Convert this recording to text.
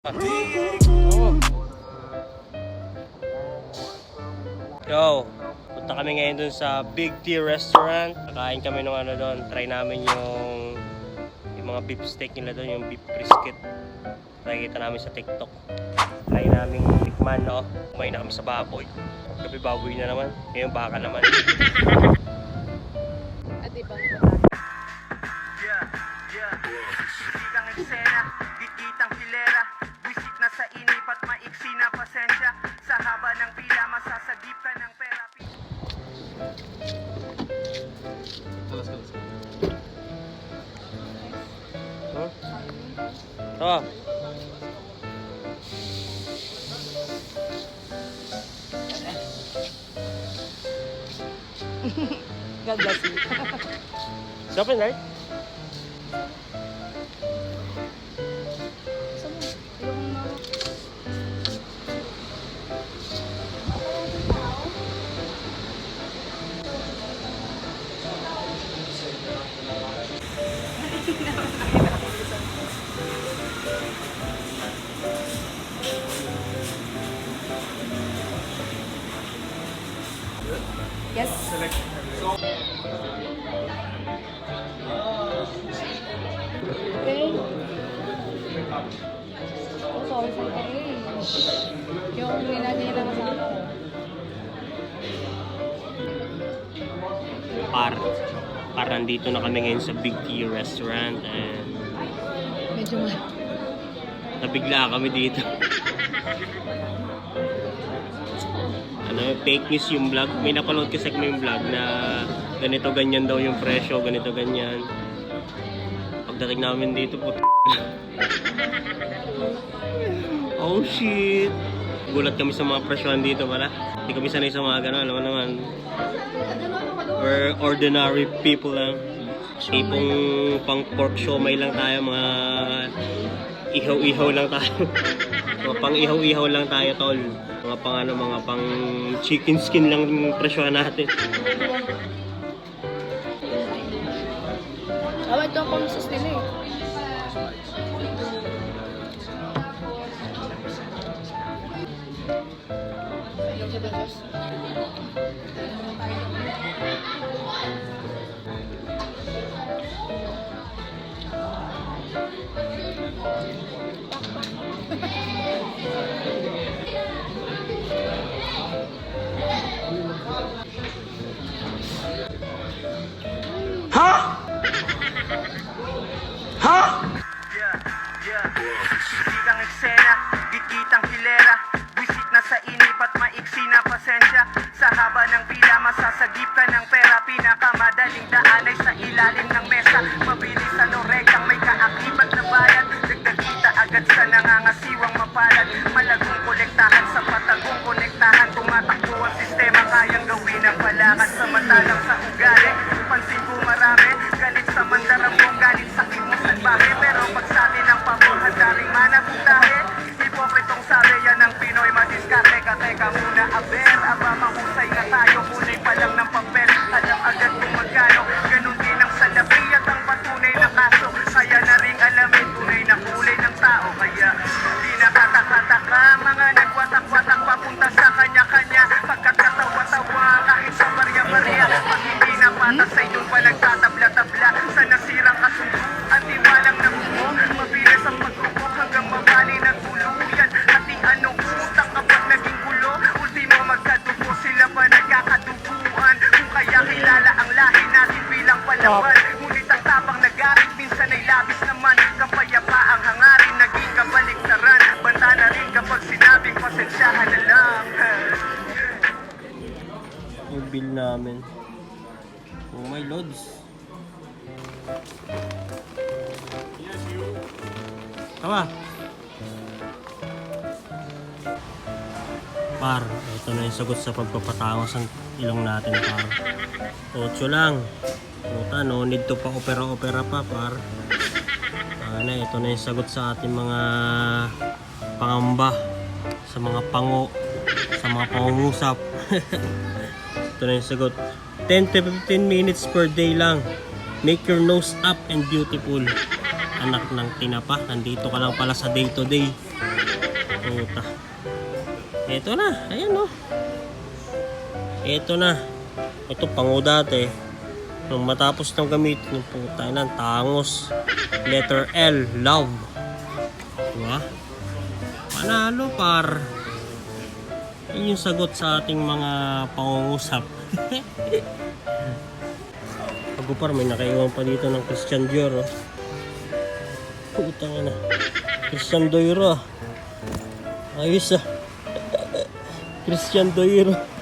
Oh. Yo, punta kami ngayon dun sa Big T Restaurant. Kakain kami ng ano doon. Try namin yung mga beef steak nila doon, yung beef brisket. Nakikita namin sa TikTok. Try namin tikman, no? Kumain na kami sa baboy. Gabi baboy na naman. Ngayon baka naman. At ibang Sigang eksena, gitgitang hilera, wisit na sa inip at maiksi na pasensya. Sa haba ng pila, masasagip ka ng pera. Huh? Oh. God bless you. Open, right? Yes. Okay. Oh, sorry for the age. Yung nilagay na kasama ko. Par nandito na kami ngayon sa Big T Restaurant and Medyo nabigla kami dito. Fake news yung vlog. May napanood kasi kami yung vlog na ganito ganyan daw yung presyo, ganito ganyan. Pagdating namin dito, oh shit. Gulat kami sa mga presyohan dito pala. Hindi kami sanay sa mga gano'n, alam mo naman. We're ordinary people lang. Tipong pang pork siomay lang tayo, mga ihaw-ihaw lang tayo. Mga pang ihaw-ihaw lang tayo, tol. Mga pang ano, mga pang chicken skin lang yung presyohan natin. ito ang pamisos nila eh. Sigang eksena, gitgitang hilera, wisit na sa inip at maiksi na pasensya. Sa haba ng pila, masasagip ka ng pera. Pinakamadaling daan ay sa ilalim ng mesa. Mabilis sa lorekang may kaakibat na bayan. Dagdag kita agad sa nangangasiwang mapalad. Malagong kolektahan sa patagong konektahan. Tumatakbo ang sistema, kayang gawin ang palakad. Samantalang sa ugali, pansin ko marami. Galit sa mandarambong, galit sa imong salbahe. Pero pag sa atin ang pabor, handaring manaputahe. Hipokritong sabi yan ng Pinoy, madiskarte ka. Teka muna, aber, aba mahusay na tayo. Kulay pa lang ng papel, alam agad kung magkano. Ganun din ang salapi at ang patunay na kaso. Kaya na rin alamin tunay na kulay ng tao. Kaya di nakataka-taka, mga nagwatak-watak papunta sa kanya-kanya. Pagkat katawa-tawa kahit sa barya-barya. Pag hindi na patas ay doon pa nagtatabla-tabla. Sa nasirang kasunduan, tiwalang nabuo. Mabilis ang pagkukok hanggang mabali ng tuluyan. Hati anong utang kapag naging gulo. Ultimo magkadugo, sila pa nagkakaduguan. Kung kaya kilala ang lahi natin bilang palawan. Ngunit ang tapang nagarit, minsan ay labis naman. Kapayapaang hangarin, naging kabaliktaran. Banta na rin kapag sinabing pasensyahan na lang. Yung bill namin. Oh my lords. Tama. Par, ito na yung sagot sa pagpapatangos ng ilong natin, par. 8 lang. Puta, no need to pa opera-opera pa, par. Ito na yung sagot sa ating mga pangamba, sa mga pango, sa mga pangungusap. Ito na yung sagot. 10 to 15 minutes per day lang. Make your nose up and beautiful. Anak ng tinapa, nandito ka lang pala sa day to day. Puta. Ito na. Ayan o. Ito na. Ito pango dati. Nung matapos nang gamitin yung puta ng tangos. Letter L. Love. Diba? Panalo par. Yun yung sagot sa ating mga pangungusap. Bago par, may nakaiwan pa dito ng Christian Dior. Oh. Putang na. Christian Dior. Ayos ah. Christian Dior.